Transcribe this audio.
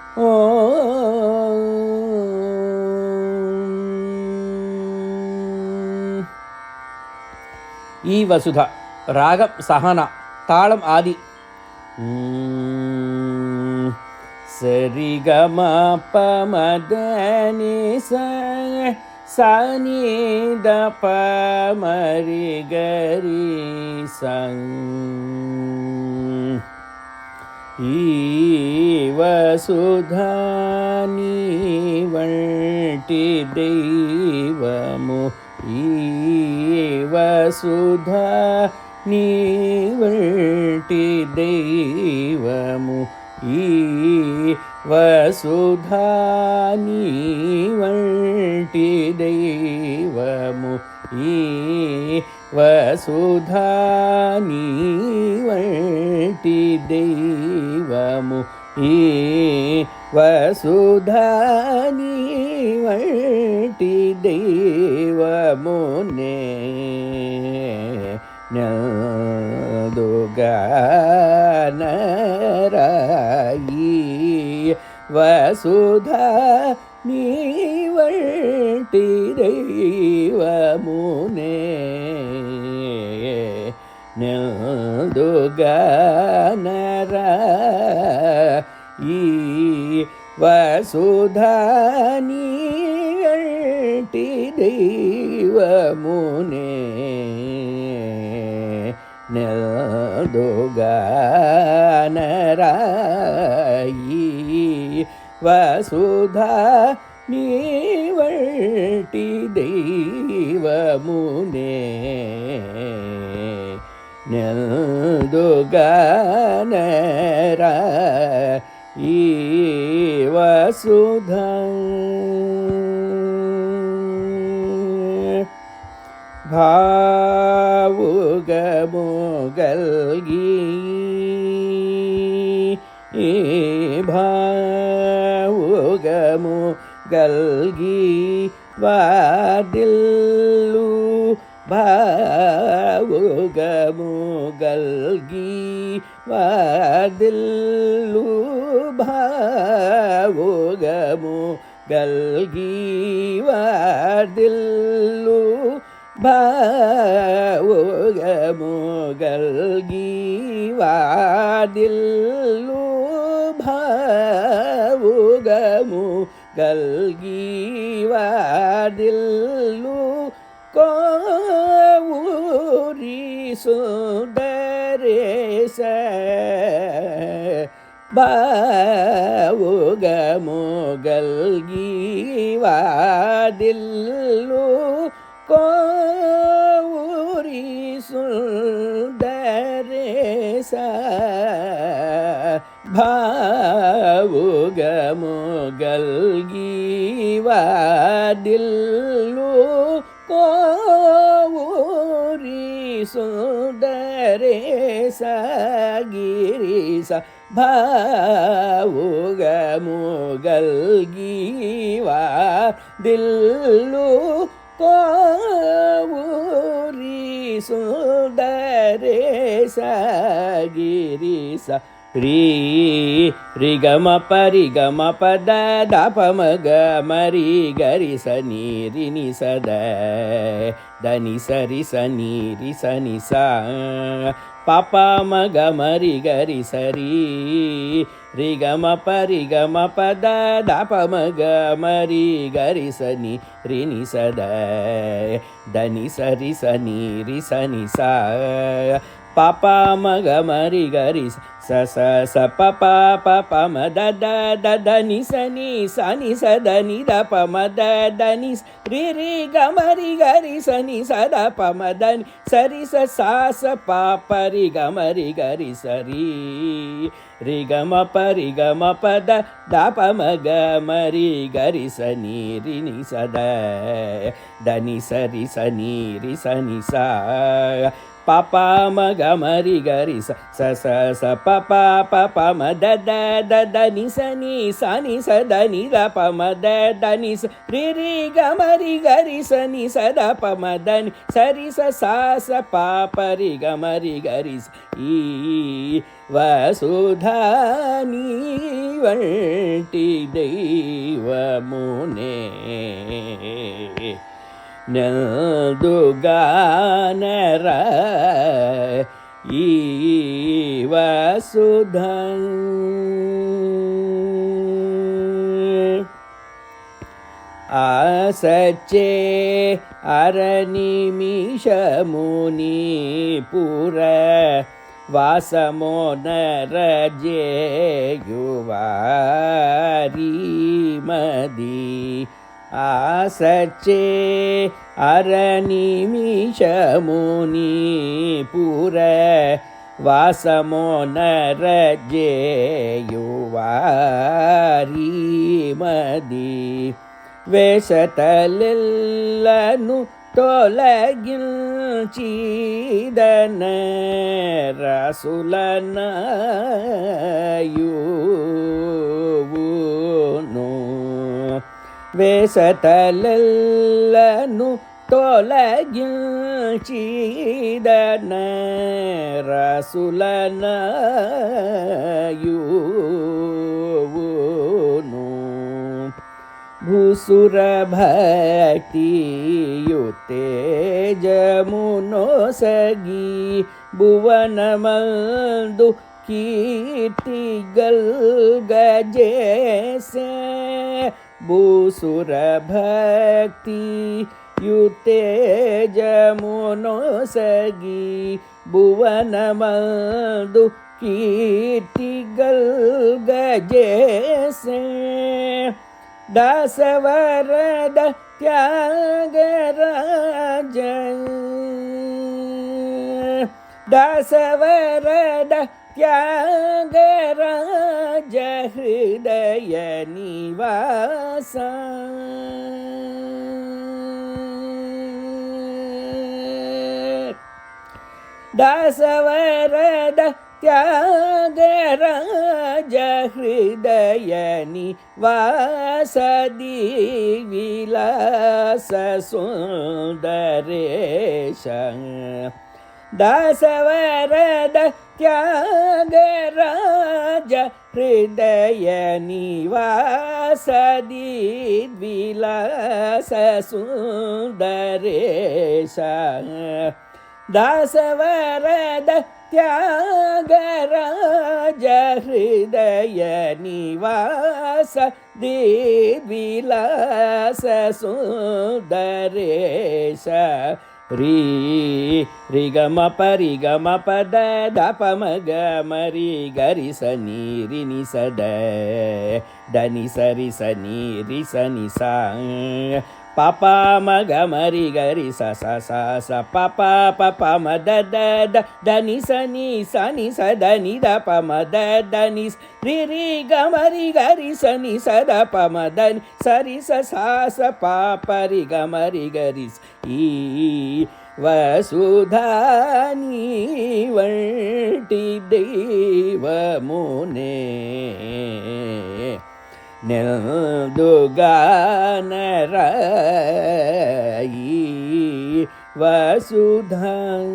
ఈ వసుధ రాగం సహన, తాళం ఆది. సరిగమ పమదని సని దప మరి గరి ఈ వసుధాని వంటి దైవము, ఈ వసుధా నీ వంటి దైవము, ఈ వసుధా నీ వంటి దైవము, ఈ వసుధా నీ వంటి దైవము, ఈ వసుధా నీ వంటి దైవమునే నదుగానరాయి. వసుధా నీ వంటి దైవమునే నదుగానరాయి. వసుధా నీ వంటి దైవమునే నదుగానరాయి. వసుధా నీ వంటి దైవమునే నదుగానరాయి. వసుధా భావుగము గల్గి, భావుగము గల్గి వాదిల్లు, భావుగము గల్గి వాదిల్లు, భావుగము గల్గి వాదిల్లు, భావుగము గల్గి వాదిల్లు, భావుగము గల్గి వాదిల్లు. కోవూరి సుందరేశ భావుగము గల్గి వాదిల్లు, కోవూరి సుందరేశ భావుగము గల్గి వాదిల్లు, కోవూరి సుందరేశ గిరీశ భావుగము గల్గి వాదిల్లు, కోవూరి సుందరేశ గిరీశ. రిగమ పరిగమ పద దపమగ మరి గరి సని రిని సద దని సరి సని రి సని సా పాప మగ మరి గరి సరి రిగమ పరిగమ పద దపమగ మరి గరి సని రిని సద దని సరి సని రి సని సా పాప మగ మరి గరి స స స ప ప ప ప మ ద ద ద ద ని స ని స ని స ద ని ద ప మ ద ద ని రి రి గ మ రి గ రి స ని స ద ప మ ద ని స రి స సా స ప ప రి గ మ రి గ రి స రి రి గ మ ప రి గ మ ప ద ద ప మ గ మ రి గ రి స ని రి ని స ద ద ని స రి స ని రి స ని సా పాప మగ మరి గరి స స స ప ప ప ప మ ద ద ద ద ని స ని స ని స ద ని ద ప మ ద ద ని స రి రి గ మ రి గ రి స ని స ద ప మ ద ని స రి స సా స ప ప రి గ మ రి గ రి స ఈ వసుధా నీ వంటి దైవమునే నందుగానరా ఈ వసుధం ఆసచ్చే అరనిమిషముని పుర వాసమో నరజేయువారి మది ఆసచ్చే అరనిమిషముని పుర వాసమో నరజేయువారి మది వేషతలెల్లను తొలగించిదన రసులనాయువును వేషతలెల్లను తొలగించిదన రసులనాయువును భూసుర భక్తియుతేజమునొసగి భువనమందు కీర్తి గల్గజేసే భూసుర భక్తియుతేజమునొసగి భువనమందు కీర్తి గల్గజేసే దాసవరద త్యాగరాజ దాసవరద త్యాగరాజ హృదయ నివాస దాసవరద త్యాగరాజ హృదయ నివాసది విలాస సుందరేశ దాసవరద త్యాగరాజ హృదయ నివాసది విలాస సుందరేశ దాసవరద త్యాగరాజ హృదయ నివాస దివిలాస సుందరేశ రీ రిగమ పరిగమ పద దపమగ మరి గరి సని రిని సద దని సరి సని రి సని సా పప మగ మరి గరి స స స స పప పప మద ద ద దని సని సని సద ని ద ప మద దని రి రి గ మరి గరి సని సద ప మద సరి స స స ప పరి గ మరి గరి ఈ వసుధాని వంటి దైవమునే నెల్దుగానరాయి వసుధం